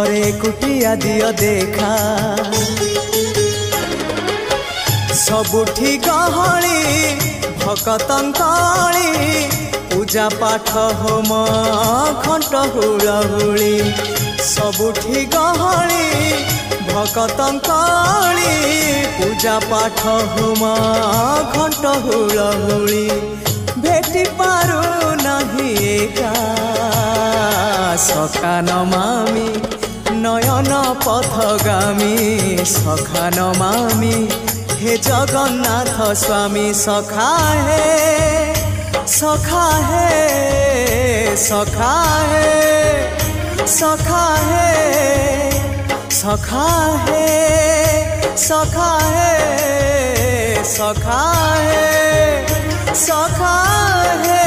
थरे कुटिया दियो देखा सबुठी गहली भकतंकली पूजा पाठ होम घंट हुलहुली सबुठी गहली भकतंकली पूजा पाठ होम घंट हुलहुली भेटी पारू नहीं एका सखा नमामि नयन पथगामी सखा नमामि हे जगन्नाथ स्वामी सखा हे सखा हे सखा हे सखा हे सखा हे सखा हे सखा हे सखा है।